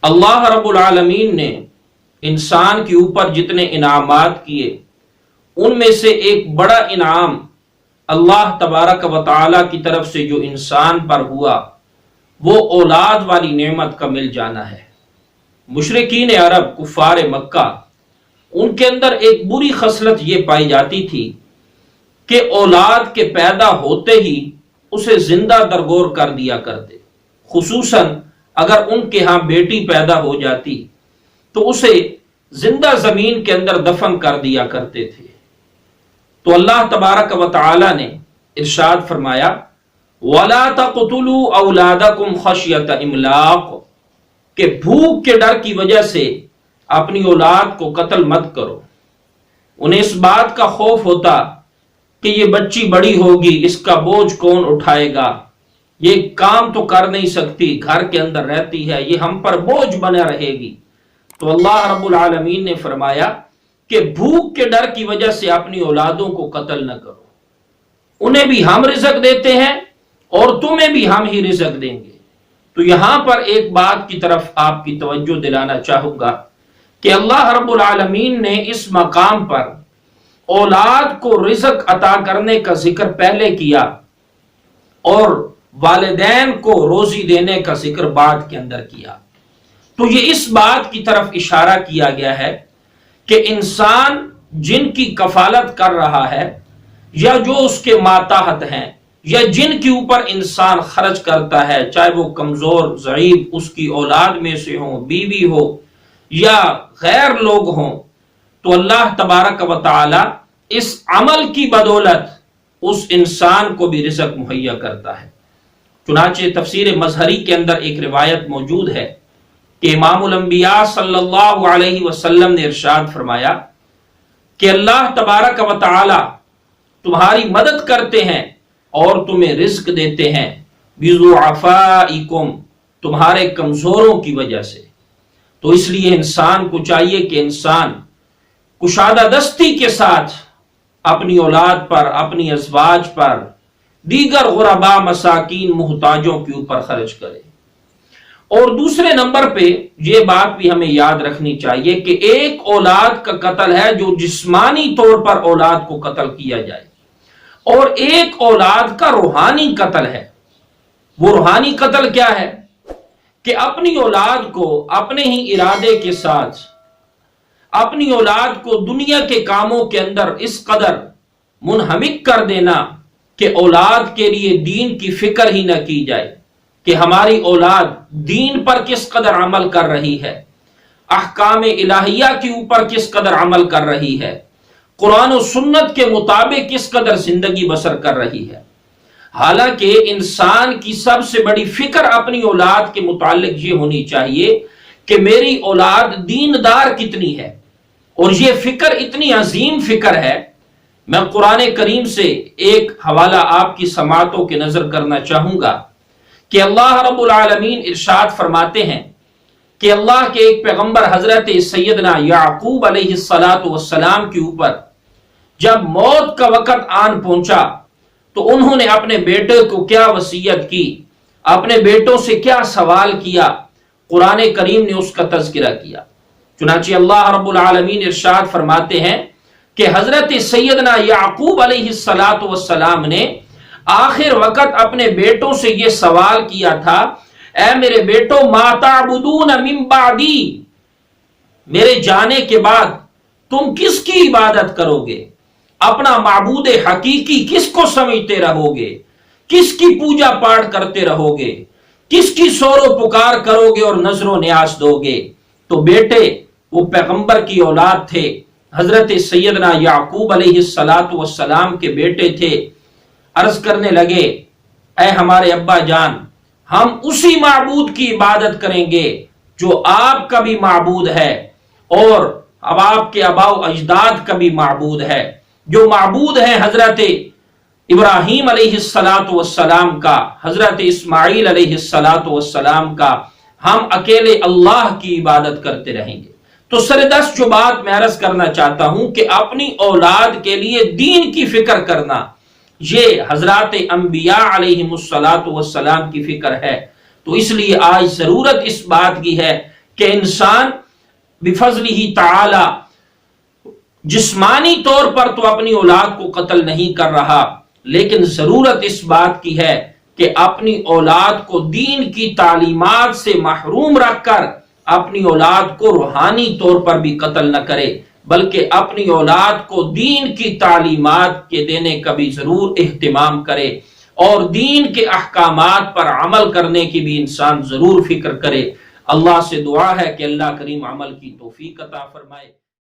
اللہ رب العالمین نے انسان کے اوپر جتنے انعامات کیے ان میں سے ایک بڑا انعام اللہ تبارک و تعالی کی طرف سے جو انسان پر ہوا وہ اولاد والی نعمت کا مل جانا ہے۔ مشرکین عرب کفار مکہ ان کے اندر ایک بری خصلت یہ پائی جاتی تھی کہ اولاد کے پیدا ہوتے ہی اسے زندہ درگور کر دیا کرتے، خصوصاً اگر ان کے ہاں بیٹی پیدا ہو جاتی تو اسے زندہ زمین کے اندر دفن کر دیا کرتے تھے۔ تو اللہ تبارک و تعالی نے ارشاد فرمایا وَلَا تَقْتُلُوا أَوْلَادَكُمْ خَشْيَةَ إِمْلَاقٍ کہ بھوک کے ڈر کی وجہ سے اپنی اولاد کو قتل مت کرو۔ انہیں اس بات کا خوف ہوتا کہ یہ بچی بڑی ہوگی، اس کا بوجھ کون اٹھائے گا، یہ کام تو کر نہیں سکتی، گھر کے اندر رہتی ہے، یہ ہم پر بوجھ بنا رہے گی۔ تو اللہ رب العالمین نے فرمایا کہ بھوک کے ڈر کی وجہ سے اپنی اولادوں کو قتل نہ کرو، انہیں بھی ہم رزق دیتے ہیں اور تمہیں بھی ہم ہی رزق دیں گے۔ تو یہاں پر ایک بات کی طرف آپ کی توجہ دلانا چاہوں گا کہ اللہ رب العالمین نے اس مقام پر اولاد کو رزق عطا کرنے کا ذکر پہلے کیا اور والدین کو روزی دینے کا ذکر بعد کے اندر کیا۔ تو یہ اس بات کی طرف اشارہ کیا گیا ہے کہ انسان جن کی کفالت کر رہا ہے یا جو اس کے ماتحت ہیں یا جن کے اوپر انسان خرچ کرتا ہے، چاہے وہ کمزور ضعیف اس کی اولاد میں سے ہوں، بیوی ہو یا غیر لوگ ہوں، تو اللہ تبارک و تعالی اس عمل کی بدولت اس انسان کو بھی رزق مہیا کرتا ہے۔ چنانچہ تفسیر مظہری کے اندر ایک روایت موجود ہے کہ امام الانبیاء صلی اللہ علیہ وسلم نے ارشاد فرمایا کہ اللہ تبارک و تعالی تمہاری مدد کرتے ہیں اور تمہیں رزق دیتے ہیں بِضُعَفَائِكُمْ تمہارے کمزوروں کی وجہ سے۔ تو اس لیے انسان کو چاہیے کہ انسان کشادہ دستی کے ساتھ اپنی اولاد پر، اپنی ازواج پر، دیگر غرباء مساکین محتاجوں کے اوپر خرچ کرے۔ اور دوسرے نمبر پہ یہ بات بھی ہمیں یاد رکھنی چاہیے کہ ایک اولاد کا قتل ہے جو جسمانی طور پر اولاد کو قتل کیا جائے، اور ایک اولاد کا روحانی قتل ہے۔ وہ روحانی قتل کیا ہے کہ اپنی اولاد کو اپنے ہی ارادے کے ساتھ، اپنی اولاد کو دنیا کے کاموں کے اندر اس قدر منہمک کر دینا کہ اولاد کے لیے دین کی فکر ہی نہ کی جائے کہ ہماری اولاد دین پر کس قدر عمل کر رہی ہے، احکام الہیہ کے اوپر کس قدر عمل کر رہی ہے، قرآن و سنت کے مطابق کس قدر زندگی بسر کر رہی ہے۔ حالانکہ انسان کی سب سے بڑی فکر اپنی اولاد کے متعلق یہ ہونی چاہیے کہ میری اولاد دیندار کتنی ہے، اور یہ فکر اتنی عظیم فکر ہے۔ میں قرآن کریم سے ایک حوالہ آپ کی سماعتوں کے نظر کرنا چاہوں گا کہ اللہ رب العالمین ارشاد فرماتے ہیں کہ اللہ کے ایک پیغمبر حضرت سیدنا یعقوب علیہ السلام کے اوپر جب موت کا وقت آن پہنچا تو انہوں نے اپنے بیٹے کو کیا وصیت کی، اپنے بیٹوں سے کیا سوال کیا، قرآن کریم نے اس کا تذکرہ کیا۔ چنانچہ اللہ رب العالمین ارشاد فرماتے ہیں کہ حضرت سیدنا یعقوب علیہ السلام نے آخر وقت اپنے بیٹوں سے یہ سوال کیا تھا، اے میرے بیٹو ما تعبدون من بعدی، میرے جانے کے بعد تم کس کی عبادت کرو گے، اپنا معبود حقیقی کس کو سمجھتے رہو گے، کس کی پوجا پاٹ کرتے رہو گے، کس کی سور و پکار کرو گے اور نظر و نیاز دو گے۔ تو بیٹے وہ پیغمبر کی اولاد تھے، حضرت سیدنا یعقوب علیہ السلام کے بیٹے تھے، عرض کرنے لگے اے ہمارے ابا جان، ہم اسی معبود کی عبادت کریں گے جو آپ کا بھی معبود ہے اور اب آپ کے آباء و اجداد کا بھی معبود ہے، جو معبود ہے حضرت ابراہیم علیہ السلام کا، حضرت اسماعیل علیہ السلام کا، ہم اکیلے اللہ کی عبادت کرتے رہیں گے۔ تو سردست جو بات میں عرض کرنا چاہتا ہوں کہ اپنی اولاد کے لیے دین کی فکر کرنا یہ حضرات انبیاء علیہم السلام کی فکر ہے۔ تو اس لیے آج ضرورت اس بات کی ہے کہ انسان بفضلہ تعالی جسمانی طور پر تو اپنی اولاد کو قتل نہیں کر رہا، لیکن ضرورت اس بات کی ہے کہ اپنی اولاد کو دین کی تعلیمات سے محروم رکھ کر اپنی اولاد کو روحانی طور پر بھی قتل نہ کرے، بلکہ اپنی اولاد کو دین کی تعلیمات کے دینے کا بھی ضرور اہتمام کرے، اور دین کے احکامات پر عمل کرنے کی بھی انسان ضرور فکر کرے۔ اللہ سے دعا ہے کہ اللہ کریم عمل کی توفیق عطا فرمائے۔